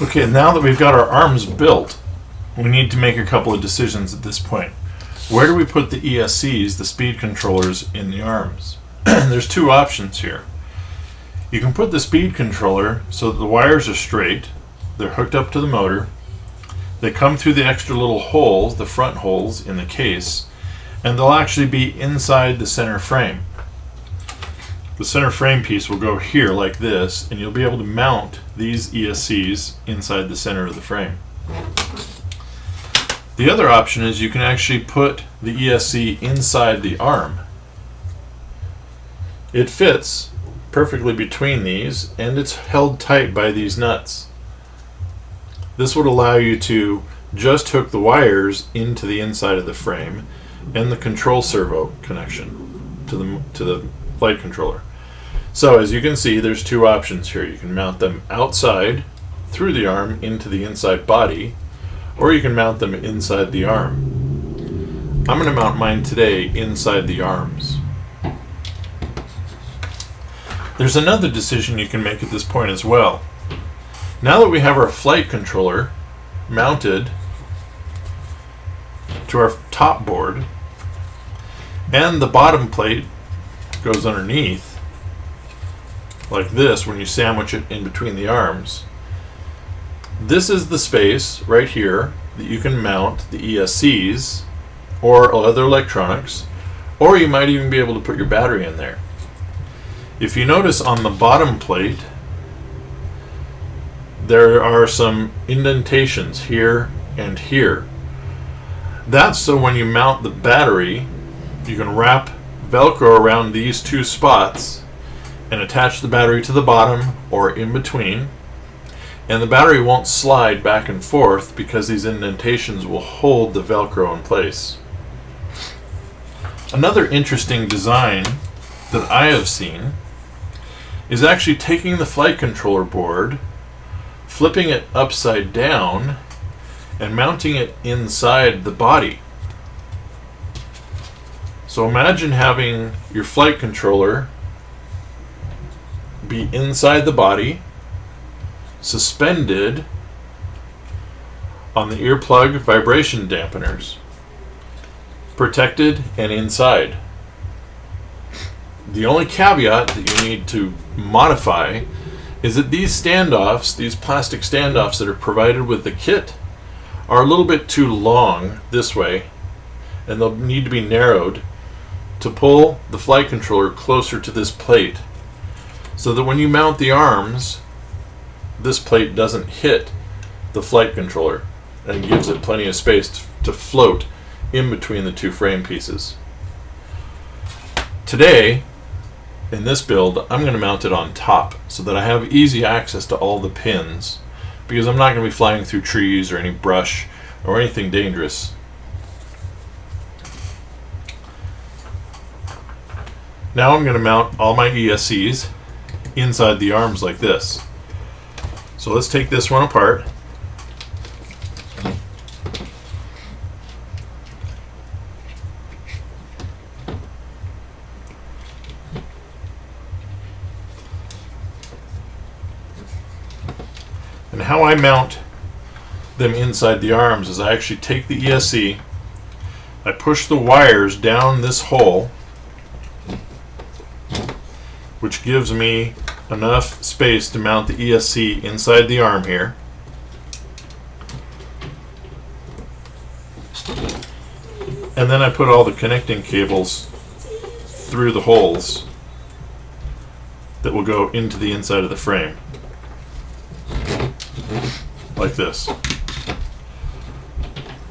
Okay, now that we've got our arms built, we need to make a couple of decisions at this point. Where do we put the ESCs, the speed controllers, in the arms? There's two options here. You can put the speed controller so that the wires are straight, they're hooked up to the motor, they come through the extra little holes, the front holes in the case, and they'll actually be inside the center frame. The center frame piece will go here like this, and you'll be able to mount these ESCs inside the center of the frame. The other option is you can actually put the ESC inside the arm. It fits perfectly between these, and it's held tight by these nuts. This would allow you to just hook the wires into the inside of the frame and the control servo connection to the flight controller. So as you can see, there's two options here. You can mount them outside through the arm into the inside body, or you can mount them inside the arm. I'm going to mount mine today inside the arms. There's another decision you can make at this point as well. Now that we have our flight controller mounted to our top board, and the bottom plate goes underneath, like this when you sandwich it in between the arms, this is the space right here that you can mount the ESCs or other electronics, or you might even be able to put your battery in there. If you notice on the bottom plate, there are some indentations here and here. That's so when you mount the battery, you can wrap Velcro around these two spots and attach the battery to the bottom or in between, and the battery won't slide back and forth because these indentations will hold the Velcro in place. Another interesting design that I have seen is actually taking the flight controller board, flipping it upside down, and mounting it inside the body. So imagine having your flight controller be inside the body, suspended on the earplug vibration dampeners, protected and inside. The only caveat that you need to modify is that these standoffs, these plastic standoffs that are provided with the kit, are a little bit too long this way, and they'll need to be narrowed to pull the flight controller closer to this plate, so that when you mount the arms, this plate doesn't hit the flight controller and gives it plenty of space to float in between the two frame pieces. Today, in this build, I'm going to mount it on top so that I have easy access to all the pins, because I'm not going to be flying through trees or any brush or anything dangerous. Now I'm going to mount all my ESCs inside the arms like this. So let's take this one apart. And how I mount them inside the arms is I actually take the ESC, I push the wires down this hole, which gives me enough space to mount the ESC inside the arm here. And then I put all the connecting cables through the holes that will go into the inside of the frame. Like this.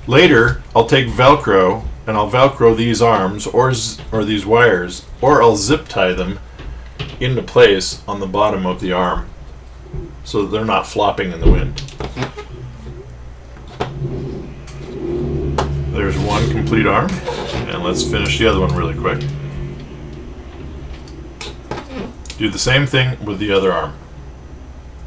Later, I'll take Velcro and I'll Velcro these arms or these wires, or I'll zip tie them into place on the bottom of the arm so that they're not flopping in the wind. There's one complete arm, and let's finish the other one really quick. Do the same thing with the other arm.